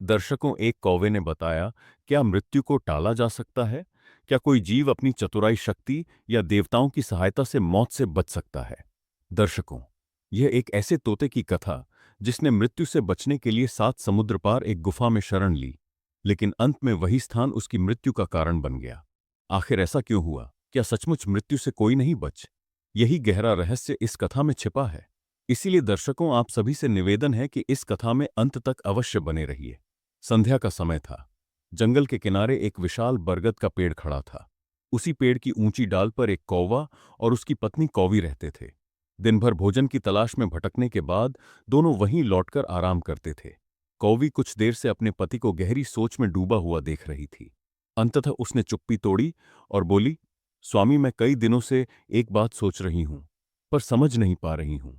दर्शकों, एक कौवे ने बताया, क्या मृत्यु को टाला जा सकता है? क्या कोई जीव अपनी चतुराई शक्ति या देवताओं की सहायता से मौत से बच सकता है? दर्शकों, यह एक ऐसे तोते की कथा जिसने मृत्यु से बचने के लिए 7 समुद्र पार एक गुफा में शरण ली, लेकिन अंत में वही स्थान उसकी मृत्यु का कारण बन गया। आखिर ऐसा क्यों हुआ? क्या सचमुच मृत्यु से कोई नहीं बच? यही गहरा रहस्य इस कथा में छिपा है। इसीलिए दर्शकों, आप सभी से निवेदन है कि इस कथा में अंत तक अवश्य बने रहिए। संध्या का समय था। जंगल के किनारे एक विशाल बरगद का पेड़ खड़ा था। उसी पेड़ की ऊंची डाल पर एक कौवा और उसकी पत्नी कौवी रहते थे। दिन भर भोजन की तलाश में भटकने के बाद दोनों वहीं लौटकर आराम करते थे। कौवी कुछ देर से अपने पति को गहरी सोच में डूबा हुआ देख रही थी। अंततः उसने चुप्पी तोड़ी और बोली, स्वामी, मैं कई दिनों से एक बात सोच रही हूं, पर समझ नहीं पा रही हूं।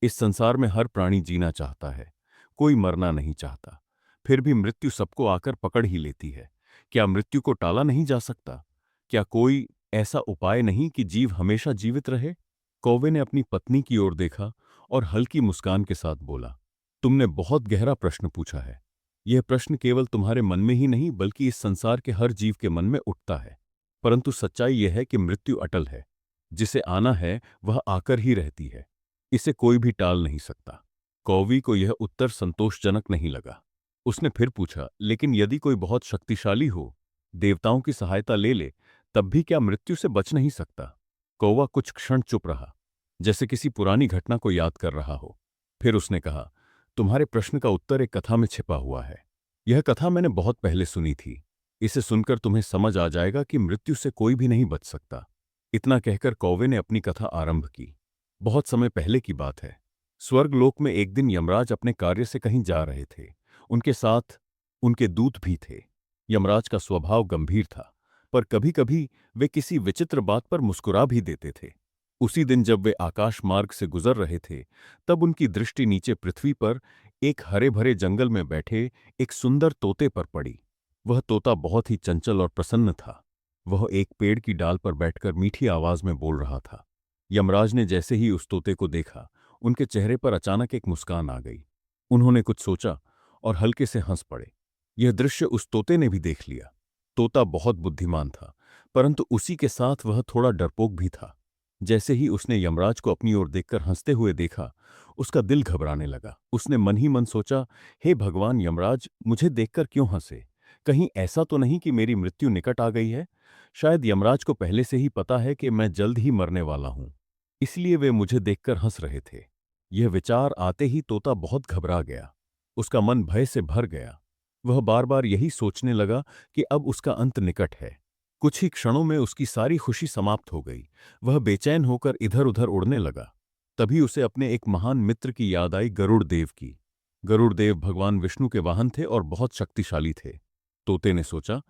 इस संसार में हर प्राणी जीना चाहता है, कोई मरना नहीं चाहता। फिर भी मृत्यु सबको आकर पकड़ ही लेती है। क्या मृत्यु को टाला नहीं जा सकता? क्या कोई ऐसा उपाय नहीं कि जीव हमेशा जीवित रहे? कौवे ने अपनी पत्नी की ओर देखा और हल्की मुस्कान के साथ बोला, तुमने बहुत गहरा प्रश्न पूछा है। यह प्रश्न केवल तुम्हारे मन में ही नहीं बल्कि इस संसार के हर जीव के मन में उठता है। परंतु सच्चाई यह है कि मृत्यु अटल है। जिसे आना है वह आकर ही रहती है। इसे कोई भी टाल नहीं सकता। कौवी को यह उत्तर संतोषजनक नहीं लगा। उसने फिर पूछा, लेकिन यदि कोई बहुत शक्तिशाली हो, देवताओं की सहायता ले ले, तब भी क्या मृत्यु से बच नहीं सकता? कौवा कुछ क्षण चुप रहा, जैसे किसी पुरानी घटना को याद कर रहा हो। फिर उसने कहा, तुम्हारे प्रश्न का उत्तर एक कथा में छिपा हुआ है। यह कथा मैंने बहुत पहले सुनी थी। इसे सुनकर तुम्हें समझ आ जाएगा कि मृत्यु से कोई भी नहीं बच सकता। इतना कहकर कौवे ने अपनी कथा आरंभ की। बहुत समय पहले की बात है। स्वर्गलोक में एक दिन यमराज अपने कार्य से कहीं जा रहे थे। उनके साथ उनके दूत भी थे। यमराज का स्वभाव गंभीर था, पर कभी-कभी वे किसी विचित्र बात पर मुस्कुरा भी देते थे। उसी दिन जब वे आकाश मार्ग से गुजर रहे थे, तब उनकी दृष्टि नीचे पृथ्वी पर एक हरे भरे जंगल में बैठे एक सुंदर तोते पर पड़ी। वह तोता बहुत ही चंचल और प्रसन्न था। वह एक पेड़ की डाल पर बैठकर मीठी आवाज में बोल रहा था। यमराज ने जैसे ही उस तोते को देखा, उनके चेहरे पर अचानक एक मुस्कान आ गई। उन्होंने कुछ सोचा और हल्के से हंस पड़े। यह दृश्य उस तोते ने भी देख लिया। तोता बहुत बुद्धिमान था, परंतु उसी के साथ वह थोड़ा डरपोक भी था। जैसे ही उसने यमराज को अपनी ओर देखकर हंसते हुए देखा, उसका दिल घबराने लगा। उसने मन ही मन सोचा, हे भगवान, यमराज मुझे देखकर क्यों हंसे? कहीं ऐसा तो नहीं कि मेरी मृत्यु निकट आ गई है? शायद यमराज को पहले से ही पता है कि मैं जल्द ही मरने वाला हूं, इसलिए वे मुझे देखकर हंस रहे थे। यह विचार आते ही तोता बहुत घबरा गया। उसका मन भय से भर गया। वह बार बार यही सोचने लगा कि अब उसका अंत निकट है। कुछ ही क्षणों में उसकी सारी खुशी समाप्त हो गई। वह बेचैन होकर इधर उधर उड़ने लगा। तभी उसे अपने एक महान मित्र की याद आई, गरुड़ देव की। गरुड़ देव भगवान विष्णु के वाहन थे और बहुत शक्तिशाली थे। तोते ने सोचा,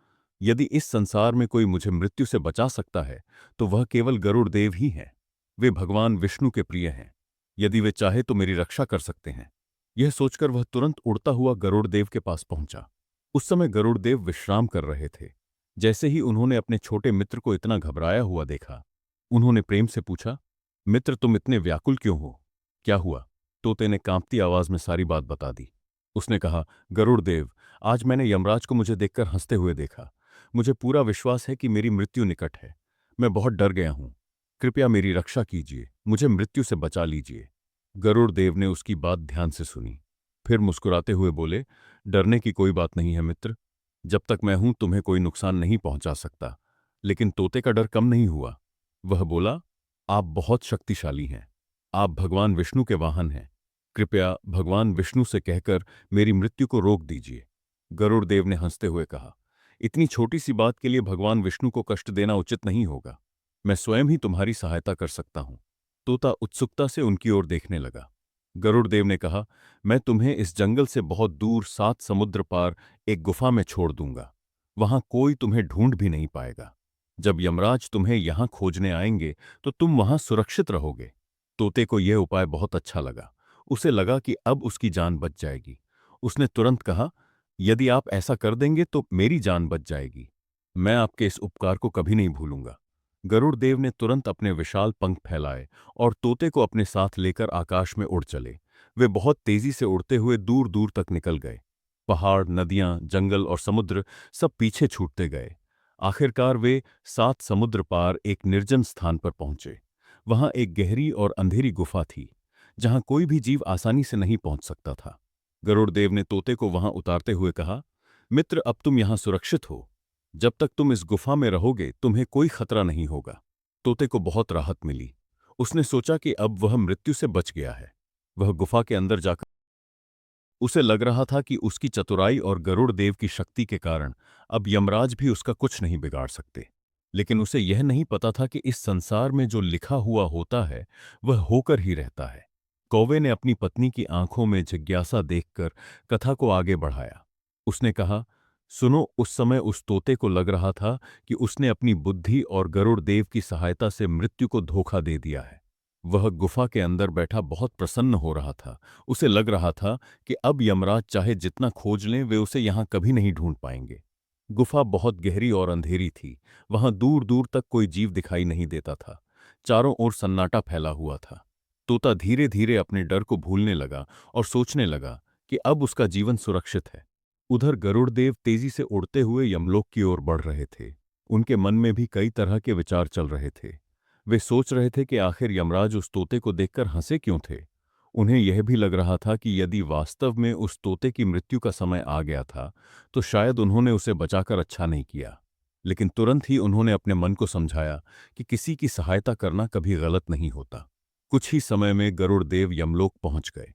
यदि इस संसार में कोई मुझे मृत्यु से बचा सकता है तो वह केवल गरुड़ देव ही हैं। वे भगवान विष्णु के प्रिय हैं। यदि वे चाहे तो मेरी रक्षा कर सकते हैं। यह सोचकर वह तुरंत उड़ता हुआ गरुड़ देव के पास पहुंचा। उस समय गरुड़ देव विश्राम कर रहे थे। जैसे ही उन्होंने अपने छोटे मित्र को इतना घबराया हुआ देखा, उन्होंने प्रेम से पूछा, मित्र, तुम इतने व्याकुल क्यों हो? क्या हुआ? तोते ने कांपती आवाज में सारी बात बता दी। उसने कहा, गरुड़ देव, आज मैंने यमराज को मुझे देखकर हंसते हुए देखा। मुझे पूरा विश्वास है कि मेरी मृत्यु निकट है। मैं बहुत डर गया हूं। कृपया मेरी रक्षा कीजिए, मुझे मृत्यु से बचा लीजिए। गरुड़ देव ने उसकी बात ध्यान से सुनी। फिर मुस्कुराते हुए बोले, डरने की कोई बात नहीं है मित्र। जब तक मैं हूं तुम्हें कोई नुकसान नहीं पहुंचा सकता। लेकिन तोते का डर कम नहीं हुआ। वह बोला, आप बहुत शक्तिशाली हैं। आप भगवान विष्णु के वाहन हैं। कृपया भगवान विष्णु से कहकर मेरी मृत्यु को रोक दीजिए। गरुड़ देव ने हंसते हुए कहा, इतनी छोटी सी बात के लिए भगवान विष्णु को कष्ट देना उचित नहीं होगा। मैं स्वयं ही तुम्हारी सहायता कर सकता हूं। तोता उत्सुकता से उनकी ओर देखने लगा। गरुड़ देव ने कहा, मैं तुम्हें इस जंगल से बहुत दूर 7 समुद्र पार एक गुफा में छोड़ दूंगा। वहां कोई तुम्हें ढूंढ भी नहीं पाएगा। जब यमराज तुम्हें यहां खोजने आएंगे तो तुम वहां सुरक्षित रहोगे। तोते को यह उपाय बहुत अच्छा लगा। उसे लगा कि अब उसकी जान बच जाएगी। उसने तुरंत कहा, यदि आप ऐसा कर देंगे तो मेरी जान बच जाएगी। मैं आपके इस उपकार को कभी नहीं भूलूंगा। गरुड़ देव ने तुरंत अपने विशाल पंख फैलाए और तोते को अपने साथ लेकर आकाश में उड़ चले। वे बहुत तेजी से उड़ते हुए दूर दूर तक निकल गए। पहाड़, नदियां, जंगल और समुद्र सब पीछे छूटते गए। आखिरकार वे 7 समुद्र पार एक निर्जन स्थान पर पहुंचे। वहां एक गहरी और अंधेरी गुफा थी, जहां कोई भी जीव आसानी से नहीं पहुंच सकता था। गरुड़ देव ने तोते को वहां उतारते हुए कहा, मित्र, अब तुम यहां सुरक्षित हो। जब तक तुम इस गुफा में रहोगे तुम्हें कोई खतरा नहीं होगा। तोते को बहुत राहत मिली। उसने सोचा कि अब वह मृत्यु से बच गया है। वह गुफा के अंदर जाकर उसे लग रहा था कि उसकी चतुराई और गरुड़ देव की शक्ति के कारण अब यमराज भी उसका कुछ नहीं बिगाड़ सकते। लेकिन उसे यह नहीं पता था कि इस संसार में जो लिखा हुआ होता है वह होकर ही रहता है। कौवे ने अपनी पत्नी की आंखों में जिज्ञासा देखकर कथा को आगे बढ़ाया। उसने कहा, सुनो, उस समय उस तोते को लग रहा था कि उसने अपनी बुद्धि और गरुड़ देव की सहायता से मृत्यु को धोखा दे दिया है। वह गुफा के अंदर बैठा बहुत प्रसन्न हो रहा था। उसे लग रहा था कि अब यमराज चाहे जितना खोज लें वे उसे यहां कभी नहीं ढूंढ पाएंगे। गुफा बहुत गहरी और अंधेरी थी। वहां दूर दूर तक कोई जीव दिखाई नहीं देता था। चारों ओर सन्नाटा फैला हुआ था। तोता धीरे धीरे अपने डर को भूलने लगा और सोचने लगा कि अब उसका जीवन सुरक्षित है। उधर गरुड़देव तेजी से उड़ते हुए यमलोक की ओर बढ़ रहे थे। उनके मन में भी कई तरह के विचार चल रहे थे। वे सोच रहे थे कि आखिर यमराज उस तोते को देखकर हंसे क्यों थे। उन्हें यह भी लग रहा था कि यदि वास्तव में उस तोते की मृत्यु का समय आ गया था तो शायद उन्होंने उसे बचाकर अच्छा नहीं किया। लेकिन तुरंत ही उन्होंने अपने मन को समझाया कि किसी की सहायता करना कभी गलत नहीं होता। कुछ ही समय में गरुड़ देव यमलोक पहुंच गए।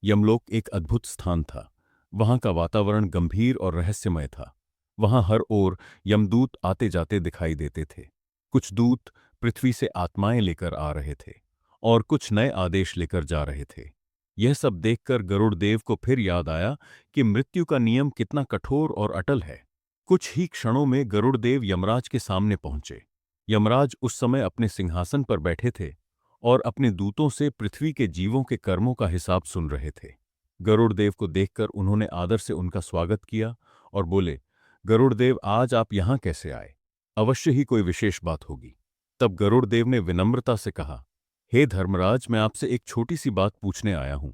यमलोक एक अद्भुत स्थान था। वहां का वातावरण गंभीर और रहस्यमय था। वहां हर ओर यमदूत आते जाते दिखाई देते थे। कुछ दूत पृथ्वी से आत्माएं लेकर आ रहे थे और कुछ नए आदेश लेकर जा रहे थे। यह सब देखकर गरुड़ देव को फिर याद आया कि मृत्यु का नियम कितना कठोर और अटल है। कुछ ही क्षणों में गरुड़ देव यमराज के सामने पहुंचे। यमराज उस समय अपने सिंहासन पर बैठे थे और अपने दूतों से पृथ्वी के जीवों के कर्मों का हिसाब सुन रहे थे। गरुड़ देव को देखकर उन्होंने आदर से उनका स्वागत किया और बोले, गरुड़ देव, आज आप यहां कैसे आए? अवश्य ही कोई विशेष बात होगी। तब गरुड़ देव ने विनम्रता से कहा, हे धर्मराज, मैं आपसे एक छोटी सी बात पूछने आया हूं।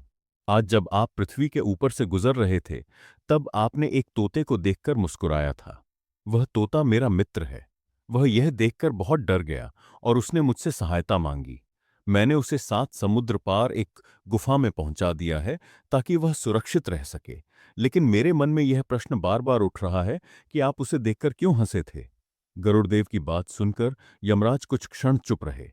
आज जब आप पृथ्वी के ऊपर से गुजर रहे थे तब आपने एक तोते को देखकर मुस्कुराया था। वह तोता मेरा मित्र है। वह यह देखकर बहुत डर गया और उसने मुझसे सहायता मांगी। मैंने उसे 7 समुद्र पार एक गुफा में पहुंचा दिया है ताकि वह सुरक्षित रह सके। लेकिन मेरे मन में यह प्रश्न बार बार उठ रहा है कि आप उसे देखकर क्यों हंसे थे? गरुड़देव की बात सुनकर यमराज कुछ क्षण चुप रहे।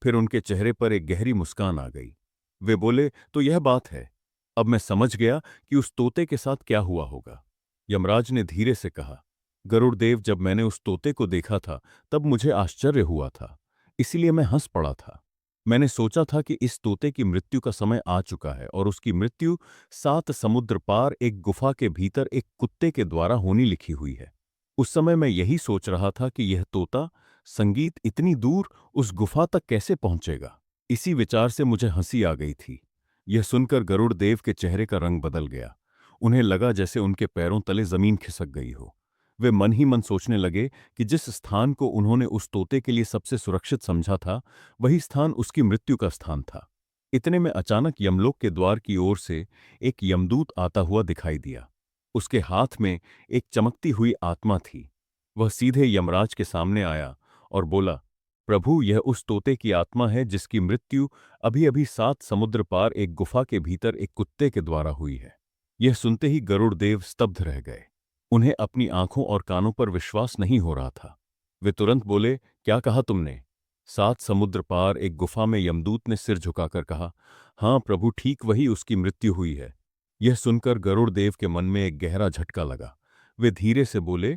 फिर उनके चेहरे पर एक गहरी मुस्कान आ गई। वे बोले, तो यह बात है। अब मैं समझ गया कि उस तोते के साथ क्या हुआ होगा। यमराज ने धीरे से कहा, गरुड़देव, जब मैंने उस तोते को देखा था तब मुझे आश्चर्य हुआ था। इसीलिए मैं हंस पड़ा था। मैंने सोचा था कि इस तोते की मृत्यु का समय आ चुका है और उसकी मृत्यु 7 समुद्र पार एक गुफा के भीतर एक कुत्ते के द्वारा होनी लिखी हुई है। उस समय मैं यही सोच रहा था कि यह तोता संगीत इतनी दूर उस गुफा तक कैसे पहुंचेगा। इसी विचार से मुझे हंसी आ गई थी। यह सुनकर गरुड़ देव के चेहरे का रंग बदल गया। उन्हें लगा जैसे उनके पैरों तले जमीन खिसक गई हो। वे मन ही मन सोचने लगे कि जिस स्थान को उन्होंने उस तोते के लिए सबसे सुरक्षित समझा था वही स्थान उसकी मृत्यु का स्थान था। इतने में अचानक यमलोक के द्वार की ओर से एक यमदूत आता हुआ दिखाई दिया। उसके हाथ में एक चमकती हुई आत्मा थी। वह सीधे यमराज के सामने आया और बोला, प्रभु, यह उस तोते की आत्मा है जिसकी मृत्यु अभी अभी 7 समुद्र पार एक गुफा के भीतर एक कुत्ते के द्वारा हुई है। यह सुनते ही गरुड़ देव स्तब्ध रह गए। उन्हें अपनी आंखों और कानों पर विश्वास नहीं हो रहा था। वे तुरंत बोले, क्या कहा तुमने? 7 समुद्र पार एक गुफा में यमदूत ने सिर झुकाकर कहा, हाँ प्रभु, ठीक वही उसकी मृत्यु हुई है। यह सुनकर गरुड़ देव के मन में एक गहरा झटका लगा। वे धीरे से बोले,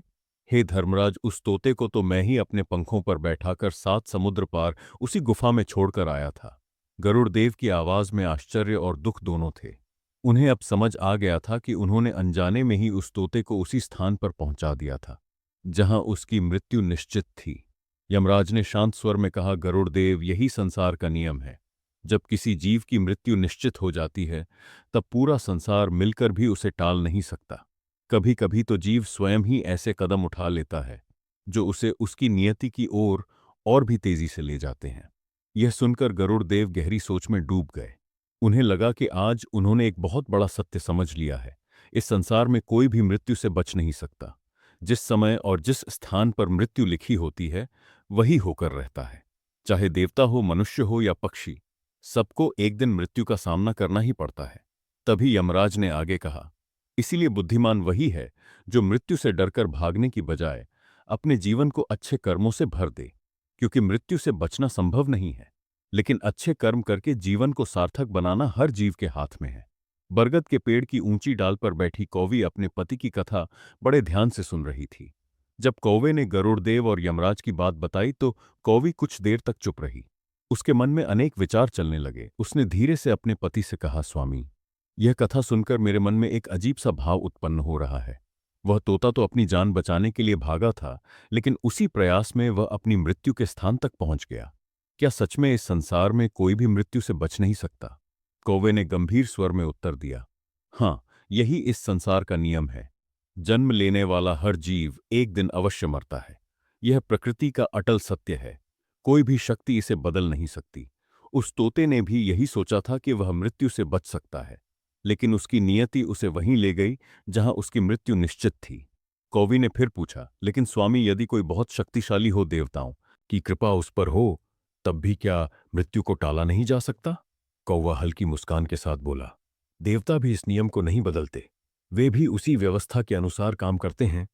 हे धर्मराज, उस तोते को तो मैं ही अपने पंखों पर बैठाकर 7 समुद्र पार उसी गुफा में छोड़कर आया था। गरुड़ देव की आवाज में आश्चर्य और दुख दोनों थे। उन्हें अब समझ आ गया था कि उन्होंने अनजाने में ही उस तोते को उसी स्थान पर पहुंचा दिया था जहां उसकी मृत्यु निश्चित थी। यमराज ने शांत स्वर में कहा, गरुड़ देव, यही संसार का नियम है। जब किसी जीव की मृत्यु निश्चित हो जाती है तब पूरा संसार मिलकर भी उसे टाल नहीं सकता। कभी कभी तो जीव स्वयं ही ऐसे कदम उठा लेता है जो उसे उसकी नियति की ओर और भी तेजी से ले जाते हैं। यह सुनकर गरुड़ देव गहरी सोच में डूब गए। उन्हें लगा कि आज उन्होंने एक बहुत बड़ा सत्य समझ लिया है इस संसार में कोई भी मृत्यु से बच नहीं सकता। जिस समय और जिस स्थान पर मृत्यु लिखी होती है वही होकर रहता है। चाहे देवता हो, मनुष्य हो या पक्षी, सबको एक दिन मृत्यु का सामना करना ही पड़ता है। तभी यमराज ने आगे कहा, इसीलिए बुद्धिमान वही है जो मृत्यु से डरकर भागने की बजाय अपने जीवन को अच्छे कर्मों से भर दे। क्योंकि मृत्यु से बचना संभव नहीं है, लेकिन अच्छे कर्म करके जीवन को सार्थक बनाना हर जीव के हाथ में है। बरगद के पेड़ की ऊंची डाल पर बैठी कौवी अपने पति की कथा बड़े ध्यान से सुन रही थी। जब कौवे ने गरुड़देव और यमराज की बात बताई तो कौवी कुछ देर तक चुप रही। उसके मन में अनेक विचार चलने लगे। उसने धीरे से अपने पति से कहा, स्वामी, यह कथा सुनकर मेरे मन में एक अजीब सा भाव उत्पन्न हो रहा है। वह तोता तो अपनी जान बचाने के लिए भागा था, लेकिन उसी प्रयास में वह अपनी मृत्यु के स्थान तक पहुंच गया। क्या सच में इस संसार में कोई भी मृत्यु से बच नहीं सकता? कौवे ने गंभीर स्वर में उत्तर दिया, हाँ, यही इस संसार का नियम है। जन्म लेने वाला हर जीव एक दिन अवश्य मरता है। यह प्रकृति का अटल सत्य है। कोई भी शक्ति इसे बदल नहीं सकती। उस तोते ने भी यही सोचा था कि वह मृत्यु से बच सकता है, लेकिन उसकी नियति उसे वहीं ले गई जहां उसकी मृत्यु निश्चित थी। कौवी ने फिर पूछा, लेकिन स्वामी, यदि कोई बहुत शक्तिशाली हो, देवताओं की कृपा उस पर हो, तब भी क्या मृत्यु को टाला नहीं जा सकता? कौवा हल्की मुस्कान के साथ बोला, देवता भी इस नियम को नहीं बदलते। वे भी उसी व्यवस्था के अनुसार काम करते हैं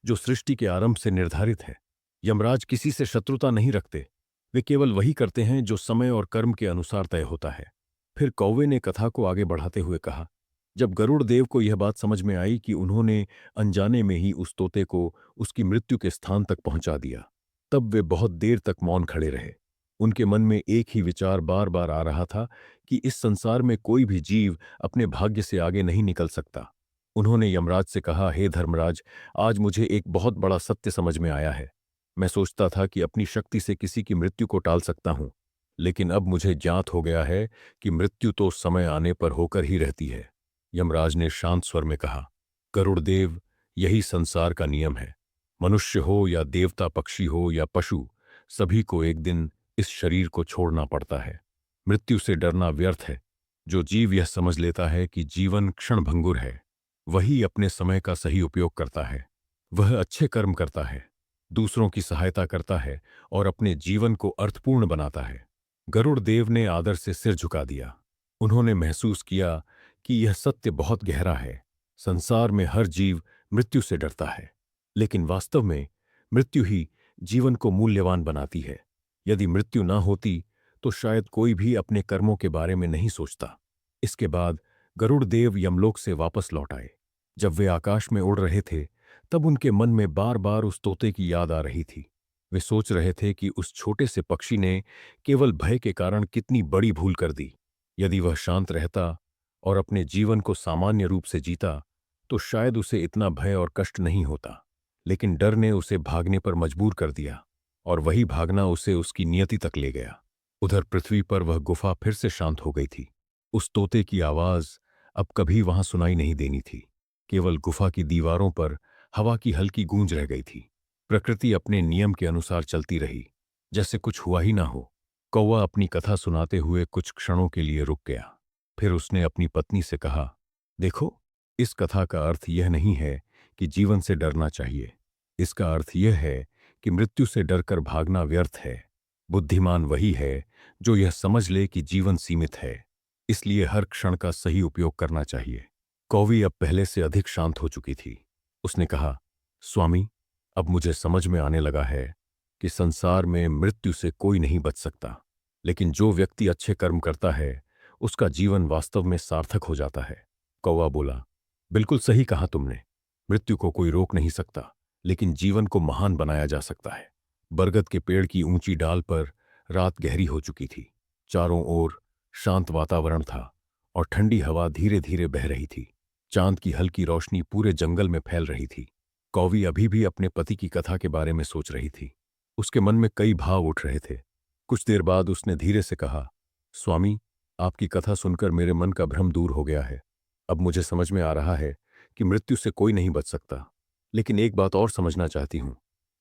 जो सृष्टि के आरंभ से निर्धारित है। यमराज किसी से शत्रुता नहीं रखते। वे केवल वही करते हैं जो समय और कर्म के अनुसार तय होता है। फिर कौवे ने कथा को आगे बढ़ाते हुए कहा, जब गरुड़ देव को यह बात समझ में आई कि उन्होंने अनजाने में ही उस तोते को उसकी मृत्यु के स्थान तक पहुंचा दिया, तब वे बहुत देर तक मौन खड़े रहे। उनके मन में एक ही विचार बार बार आ रहा था कि इस संसार में कोई भी जीव अपने भाग्य से आगे नहीं निकल सकता। उन्होंने यमराज से कहा, हे धर्मराज, आज मुझे एक बहुत बड़ा सत्य समझ में आया है। मैं सोचता था कि अपनी शक्ति से किसी की मृत्यु को टाल सकता हूं, लेकिन अब मुझे ज्ञात हो गया है कि मृत्यु तो समय आने पर होकर ही रहती है। यमराज ने शांत स्वर में कहा, गरुड़देव, यही संसार का नियम है। मनुष्य हो या देवता, पक्षी हो या पशु, सभी को एक दिन इस शरीर को छोड़ना पड़ता है। मृत्यु से डरना व्यर्थ है। जो जीव यह समझ लेता है कि जीवन क्षणभंगुर है, वही अपने समय का सही उपयोग करता है। वह अच्छे कर्म करता है, दूसरों की सहायता करता है और अपने जीवन को अर्थपूर्ण बनाता है। गरुड़ देव ने आदर से सिर झुका दिया। उन्होंने महसूस किया कि यह सत्य बहुत गहरा है। संसार में हर जीव मृत्यु से डरता है, लेकिन वास्तव में मृत्यु ही जीवन को मूल्यवान बनाती है। यदि मृत्यु ना होती तो शायद कोई भी अपने कर्मों के बारे में नहीं सोचता। इसके बाद गरुड़ देव यमलोक से वापस लौट आए। जब वे आकाश में उड़ रहे थे, तब उनके मन में बार बार उस तोते की याद आ रही थी। वे सोच रहे थे कि उस छोटे से पक्षी ने केवल भय के कारण कितनी बड़ी भूल कर दी। यदि वह शांत रहता और अपने जीवन को सामान्य रूप से जीता, तो शायद उसे इतना भय और कष्ट नहीं होता। लेकिन डर ने उसे भागने पर मजबूर कर दिया, और वही भागना उसे उसकी नियति तक ले गया। उधर पृथ्वी पर वह गुफा फिर से शांत हो गई थी। उस तोते की आवाज अब कभी वहां सुनाई नहीं देनी थी। केवल गुफा की दीवारों पर हवा की हल्की गूंज रह गई थी। प्रकृति अपने नियम के अनुसार चलती रही, जैसे कुछ हुआ ही ना हो। कौवा अपनी कथा सुनाते हुए कुछ क्षणों के लिए रुक गया। फिर उसने अपनी पत्नी से कहा, देखो, इस कथा का अर्थ यह नहीं है कि जीवन से डरना चाहिए। इसका अर्थ यह है कि मृत्यु से डरकर भागना व्यर्थ है। बुद्धिमान वही है जो यह समझ ले कि जीवन सीमित है, इसलिए हर क्षण का सही उपयोग करना चाहिए। कौवी अब पहले से अधिक शांत हो चुकी थी। उसने कहा, स्वामी, अब मुझे समझ में आने लगा है कि संसार में मृत्यु से कोई नहीं बच सकता, लेकिन जो व्यक्ति अच्छे कर्म करता है उसका जीवन वास्तव में सार्थक हो जाता है। कौवा बोला, बिल्कुल सही कहा तुमने। मृत्यु को कोई रोक नहीं सकता, लेकिन जीवन को महान बनाया जा सकता है। बरगद के पेड़ की ऊंची डाल पर रात गहरी हो चुकी थी। चारों ओर शांत वातावरण था और ठंडी हवा धीरे धीरे बह रही थी। चांद की हल्की रोशनी पूरे जंगल में फैल रही थी। कौवी अभी भी अपने पति की कथा के बारे में सोच रही थी। उसके मन में कई भाव उठ रहे थे। कुछ देर बाद उसने धीरे से कहा, स्वामी, आपकी कथा सुनकर मेरे मन का भ्रम दूर हो गया है। अब मुझे समझ में आ रहा है कि मृत्यु से कोई नहीं बच सकता। लेकिन एक बात और समझना चाहती हूं,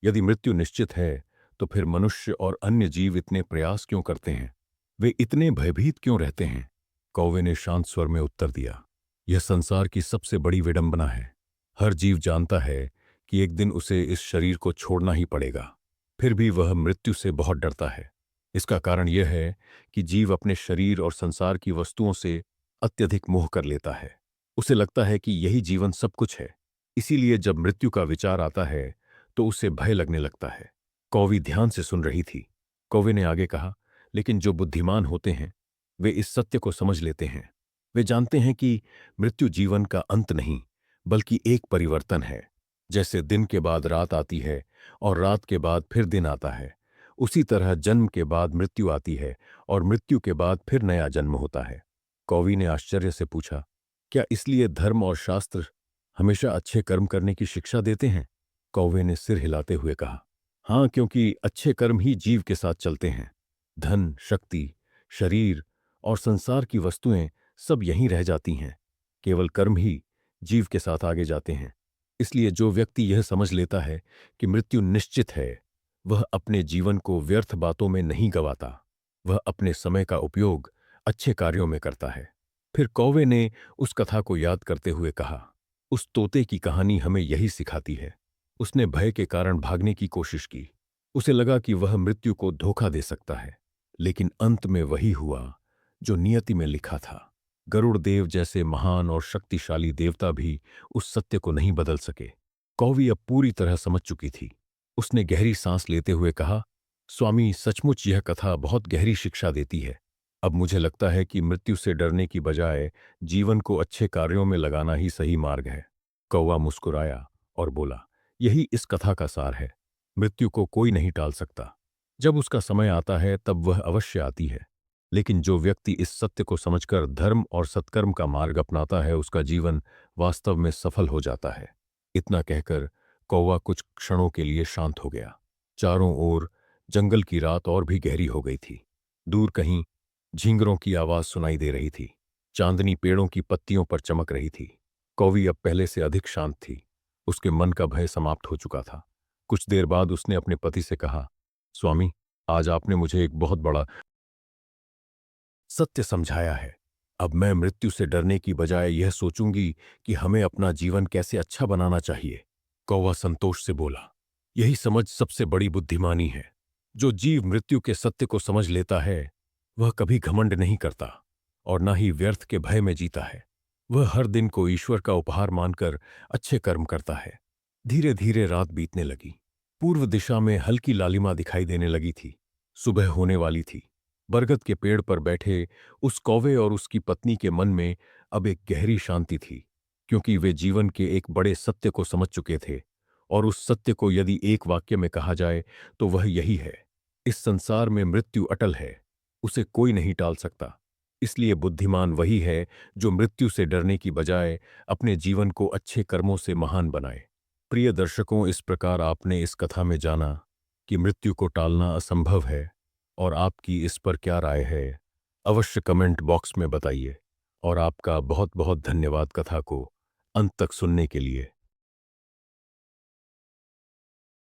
यदि मृत्यु निश्चित है तो फिर मनुष्य और अन्य जीव इतने प्रयास क्यों करते हैं? वे इतने भयभीत क्यों रहते हैं? कौवे ने शांत स्वर में उत्तर दिया, यह संसार की सबसे बड़ी विडंबना है। हर जीव जानता है कि एक दिन उसे इस शरीर को छोड़ना ही पड़ेगा। फिर भी वह मृत्यु से बहुत डरता है। इसका कारण यह है कि जीव अपने शरीर और संसार की वस्तुओं से अत्यधिक मोह कर लेता है। उसे लगता है कि यही जीवन सब कुछ है। इसीलिए जब मृत्यु का विचार आता है तो उसे भय लगने लगता है। कौवी ध्यान से सुन रही थी। कौवे ने आगे कहा, लेकिन जो बुद्धिमान होते हैं वे इस सत्य को समझ लेते हैं। वे जानते हैं कि मृत्यु जीवन का अंत नहीं, बल्कि एक परिवर्तन है। जैसे दिन के बाद रात आती है और रात के बाद फिर दिन आता है, उसी तरह जन्म के बाद मृत्यु आती है और मृत्यु के बाद फिर नया जन्म होता है। कौवी ने आश्चर्य से पूछा, क्या इसलिए धर्म और शास्त्र हमेशा अच्छे कर्म करने की शिक्षा देते हैं? कौवे ने सिर हिलाते हुए कहा, हाँ, क्योंकि अच्छे कर्म ही जीव के साथ चलते हैं। धन, शक्ति, शरीर और संसार की वस्तुएं सब यहीं रह जाती हैं। केवल कर्म ही जीव के साथ आगे जाते हैं। इसलिए जो व्यक्ति यह समझ लेता है कि मृत्यु निश्चित है, वह अपने जीवन को व्यर्थ बातों में नहीं गंवाता। वह अपने समय का उपयोग अच्छे कार्यों में करता है। फिर कौवे ने उस कथा को याद करते हुए कहा, उस तोते की कहानी हमें यही सिखाती है। उसने भय के कारण भागने की कोशिश की। उसे लगा कि वह मृत्यु को धोखा दे सकता है, लेकिन अंत में वही हुआ जो नियति में लिखा था। गरुड़ देव जैसे महान और शक्तिशाली देवता भी उस सत्य को नहीं बदल सके। कौवी अब पूरी तरह समझ चुकी थी। उसने गहरी सांस लेते हुए कहा, स्वामी, सचमुच यह कथा बहुत गहरी शिक्षा देती है। अब मुझे लगता है कि मृत्यु से डरने की बजाय जीवन को अच्छे कार्यों में लगाना ही सही मार्ग है। कौवा मुस्कुराया और बोला, यही इस कथा का सार है। मृत्यु को कोई नहीं टाल सकता। जब उसका समय आता है तब वह अवश्य आती है। लेकिन जो व्यक्ति इस सत्य को समझकर धर्म और सत्कर्म का मार्ग अपनाता है, उसका जीवन वास्तव में सफल हो जाता है। इतना कहकर कौवा कुछ क्षणों के लिए शांत हो गया। चारों ओर जंगल की रात और भी गहरी हो गई थी। दूर कहीं झींगरों की आवाज सुनाई दे रही थी। चांदनी पेड़ों की पत्तियों पर चमक रही थी। कौवी अब पहले से अधिक शांत थी। उसके मन का भय समाप्त हो चुका था। कुछ देर बाद उसने अपने पति से कहा, स्वामी, आज आपने मुझे एक बहुत बड़ा सत्य समझाया है। अब मैं मृत्यु से डरने की बजाय यह सोचूंगी कि हमें अपना जीवन कैसे अच्छा बनाना चाहिए। कौवा संतोष से बोला, यही समझ सबसे बड़ी बुद्धिमानी है। जो जीव मृत्यु के सत्य को समझ लेता है वह कभी घमंड नहीं करता और न ही व्यर्थ के भय में जीता है। वह हर दिन को ईश्वर का उपहार मानकर अच्छे कर्म करता है। धीरे धीरे रात बीतने लगी। पूर्व दिशा में हल्की लालिमा दिखाई देने लगी थी। सुबह होने वाली थी। बरगद के पेड़ पर बैठे उस कौवे और उसकी पत्नी के मन में अब एक गहरी शांति थी, क्योंकि वे जीवन के एक बड़े सत्य को समझ चुके थे। और उस सत्य को यदि एक वाक्य में कहा जाए तो वह यही है, इस संसार में मृत्यु अटल है, उसे कोई नहीं टाल सकता। इसलिए बुद्धिमान वही है जो मृत्यु से डरने की बजाय अपने जीवन को अच्छे कर्मों से महान बनाए। प्रिय दर्शकों, इस प्रकार आपने इस कथा में जाना कि मृत्यु को टालना असंभव है। और आपकी इस पर क्या राय है, अवश्य कमेंट बॉक्स में बताइए। और आपका बहुत बहुत धन्यवाद कथा को अंत तक सुनने के लिए।